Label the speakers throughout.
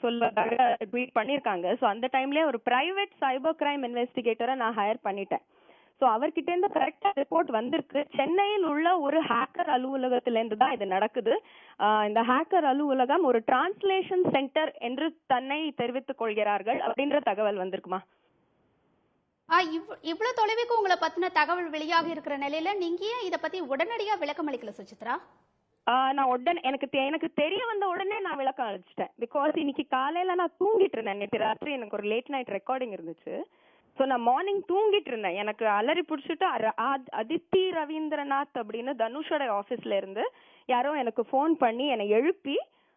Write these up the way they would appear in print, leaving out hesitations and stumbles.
Speaker 1: சொல்வதாக ட்வீட் பண்ணிருக்காங்க. சோ அந்த டைம்லயே ஒரு பிரைவேட் சைபர் கிரைம் இன்வெஸ்டிகேட்டரை நான் ஹையர் பண்ணிட்டேன். சோ அவர்கிட்ட இருந்து கரெக்டா ரிப்போர்ட் வந்திருக்கு. சென்னையில் உள்ள ஒரு ஹேக்கர் அலுவலகத்தில இருந்து தான் இது நடக்குது. இந்த ஹேக்கர் அலுவலகம் ஒரு டிரான்ஸ்லேஷன் சென்டர் என்று தன்னை தெரிவித்துக் கொள்கிறார்கள் அப்படின்ற தகவல் வந்திருக்குமா?
Speaker 2: இவ்வளவு தொலைவுக்கு உங்களை பத்தின தகவல் வெளியாக இருக்கிற நிலையில நீங்க ஏன் இத பத்தி உடனடியா விளக்கம் அளிக்கல சுசித்ரா?
Speaker 1: நான் உடனே எனக்கு தெரிய வந்த உடனே நான் விளக்கம் அளிச்சிட்டேன். பிகாஸ் இன்னைக்கு காலையில நான் தூங்கிட்டு இருந்தேன். நேற்று ராத்திரி எனக்கு ஒரு லேட் நைட் ரெக்கார்டிங் இருந்துச்சு. சோ நான் மார்னிங் தூங்கிட்டு இருந்தேன். எனக்கு அலறி பிடிச்சிட்டு அதித்தி ரவீந்திரநாத் அப்படின்னு தனுஷோட ஆபீஸ்ல இருந்து யாரோ எனக்கு போன் பண்ணி என்னை எழுப்பி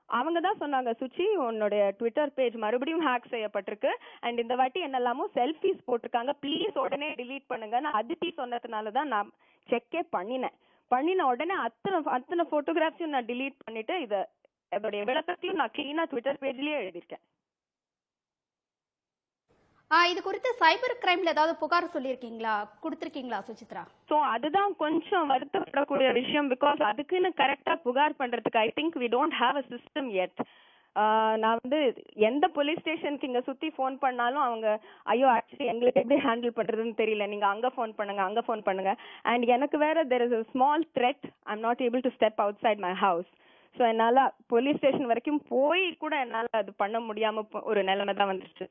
Speaker 1: அவங்க தான் சொன்னாங்க, சுச்சி உன்னோட ட்விட்டர் பேஜ் மறுபடியும் ஹேக் செய்யப்பட்டிருக்கு அண்ட் இந்த வாட்டி என்னெல்லாமோ செல்ஃபிஸ் போட்டிருக்காங்க, ப்ளீஸ் உடனே டிலீட் பண்ணுங்க. நான் அதித்தி சொன்னதுனால தான் நான் செக்கே பண்ணின உடனே அத்தனை போட்டோகிராஃப்ஸையும் நான் டிலீட் பண்ணிட்டு இதோடைய விளக்கத்தையும் நான் கிளீனா ட்விட்டர் பேஜ்லயே எழுதிருக்கேன்.
Speaker 2: இது குறித்து சைபர் கிரைம்ல ஏதாவது புகார் கொடுத்திருக்கீங்களா சுசித்ரா?
Speaker 1: சோ அதுதான் கொஞ்சம் வருத்தப்படக்கூடிய விஷயம். பிகாஸ் அதுக்குன்னு கரெக்டா புகார் பண்றதுக்கு I think we don't have a system yet. நான் வந்து எந்த போலீஸ் ஸ்டேஷனுக்கு இங்க சுத்தி போன் பண்ணாலும் அவங்க ஐயோ ஆக்சுவலி எங்களுக்கு எப்படி ஹேண்டில் பண்றதுன்னு தெரியல, நீங்க அங்க போன் பண்ணுங்க அண்ட் எனக்கு வேற there is a small threat, I'm not able to step outside my house. So என்னால போலீஸ் ஸ்டேஷன் வரைக்கும் போய் கூட என்னால அது பண்ண முடியாம ஒரு நிலைமை தான் வந்துருச்சு.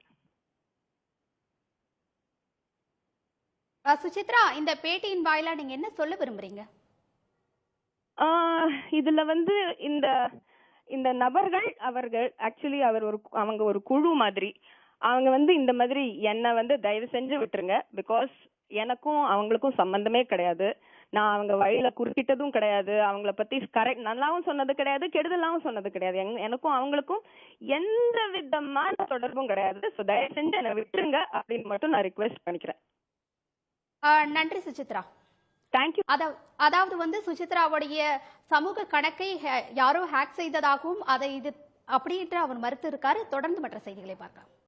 Speaker 2: சுசித்ரா, இந்த பேட்டியின் வாயிலா நீங்க என்ன சொல்ல விரும்புறீங்க?
Speaker 1: இதுல வந்து இந்த இந்த நபர்கள் அவர்கள் ஆக்சுவலி அவங்க ஒரு குழு மாதிரி. அவங்க வந்து இந்த மாதிரி என்ன வந்து தயவு செஞ்சு விட்டுருங்க. பிகாஸ் எனக்கும் அவங்களுக்கும் சம்பந்தமே கிடையாது. நான் அவங்க வழியில குறுக்கிட்டதும் கிடையாது. அவங்கள பத்தி கரெக்ட் நல்லாவும் சொன்னது கிடையாது, கெடுதலாவும் சொன்னது கிடையாது. எனக்கும் அவங்களுக்கும் எந்த விதமான தொடர்பும் கிடையாது. சோ தயவு செஞ்சு என்னை விட்டுருங்க அப்படின்னு மட்டும் நான் ரிக்வெஸ்ட் பண்ணிக்கிறேன்.
Speaker 2: நன்றி சுசித்ரா.
Speaker 1: தேங்க்யூ.
Speaker 2: அதாவது வந்து சுசித்ராவுடைய சமூக கணக்கை யாரோ ஹேக் செய்ததாகவும் அதை இது அப்படின்ற அவர் மறுத்து இருக்காரு. தொடர்ந்து மற்ற செய்திகளை பார்க்கலாம்.